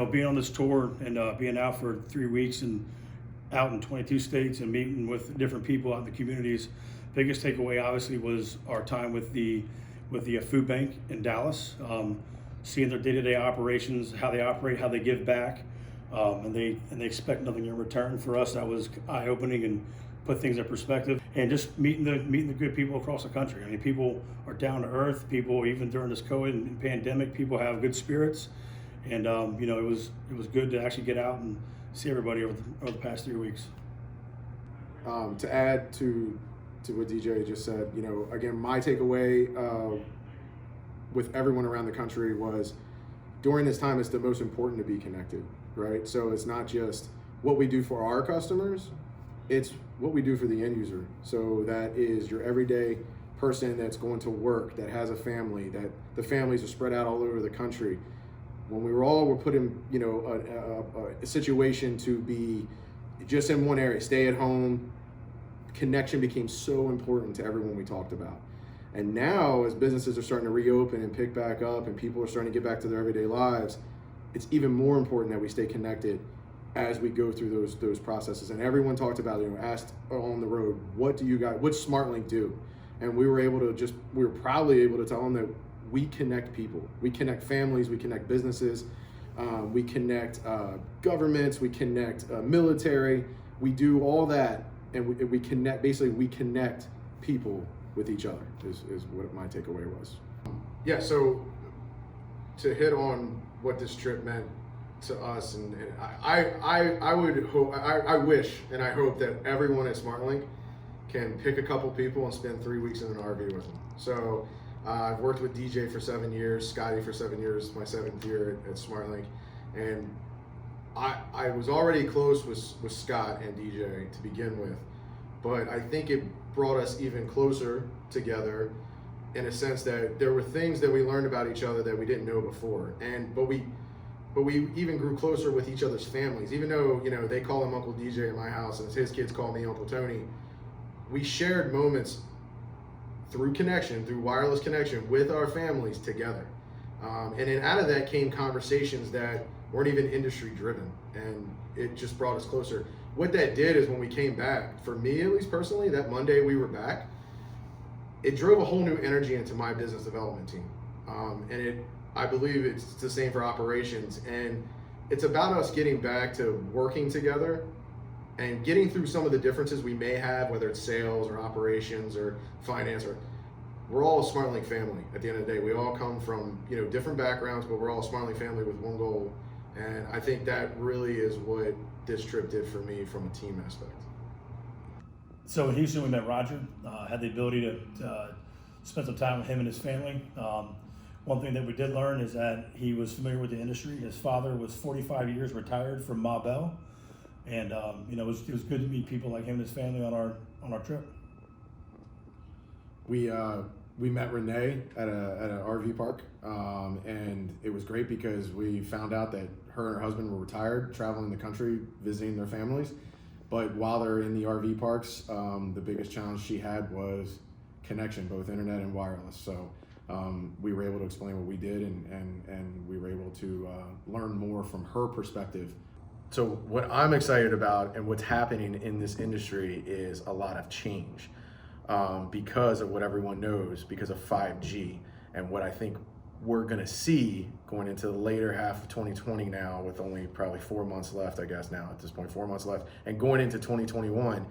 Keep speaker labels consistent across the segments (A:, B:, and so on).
A: being on this tour and being out for 3 weeks and out in 22 states and meeting with different people out in the communities, biggest takeaway obviously was our time with the food bank in Dallas, seeing their day-to-day operations, how they operate, how they give back, and they expect nothing in return. For us, that was eye-opening and put things in perspective. And just meeting the good people across the country. I mean, people are down to earth. People, even during this COVID and pandemic, people have good spirits. And it was good to actually get out and see everybody over the past 3 weeks.
B: To add to what DJ just said, again, my takeaway with everyone around the country was during this time, it's the most important to be connected, right? So it's not just what we do for our customers, it's what we do for the end user. So that is your everyday person that's going to work, that has a family, that the families are spread out all over the country. When we were put in, a situation to be just in one area, stay at home, connection became so important to everyone we talked about. And now, as businesses are starting to reopen and pick back up and people are starting to get back to their everyday lives, it's even more important that we stay connected as we go through those processes. And everyone talked about, asked on the road, what's Smartlink do? And we were proudly able to tell them that we connect people, we connect families, we connect businesses, we connect governments, we connect military, we do all that, and we connect people with each other is what my takeaway was. Yeah, so to hit on what this trip meant to us, and I would hope, I wish and I hope that everyone at Smartlink can pick a couple people and spend 3 weeks in an RV with them. So I've worked with DJ for 7 years, Scotty for 7 years, my 7th year at Smartlink, and I was already close with Scott and DJ to begin with, but I think it brought us even closer together in a sense that there were things that we learned about each other that we didn't know before, but we even grew closer with each other's families. Even though they call him Uncle DJ in my house and his kids call me Uncle Tony, we shared moments through wireless connection with our families together. And then out of that came conversations that weren't even industry driven, and it just brought us closer. What that did is when we came back, for me at least personally, that Monday we were back, it drove a whole new energy into my business development team. And I believe it's the same for operations. And it's about us getting back to working together and getting through some of the differences we may have, whether it's sales or operations or finance, we're all a Smartlink family at the end of the day. We all come from different backgrounds, but we're all a Smartlink family with one goal. And I think that really is what this trip did for me from a team aspect.
A: So in Houston, we met Roger, had the ability to spend some time with him and his family. One thing that we did learn is that he was familiar with the industry. His father was 45 years retired from Ma Bell. And it was good to meet people like him and his family on our trip.
B: We met Renee at an RV park, and it was great because we found out that her and her husband were retired, traveling the country, visiting their families. But while they're in the RV parks, the biggest challenge she had was connection, both internet and wireless. So we were able to explain what we did, and we were able to learn more from her perspective. So what I'm excited about and what's happening in this industry is a lot of change because of what everyone knows, because of 5G, and what I think we're gonna see going into the later half of 2020 now, with only probably 4 months left, I guess now at this point, 4 months left, and going into 2021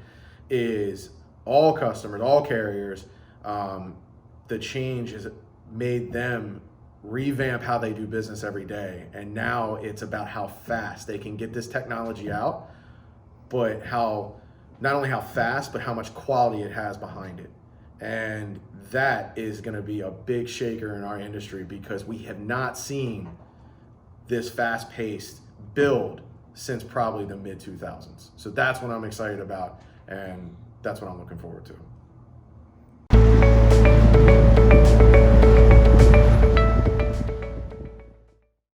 B: is all customers, all carriers, the change has made them revamp how they do business every day. And now it's about how fast they can get this technology out, but not only how fast, but how much quality it has behind it. And that is gonna be a big shaker in our industry because we have not seen this fast-paced build since probably the mid-2000s. So that's what I'm excited about, and that's what I'm looking forward to.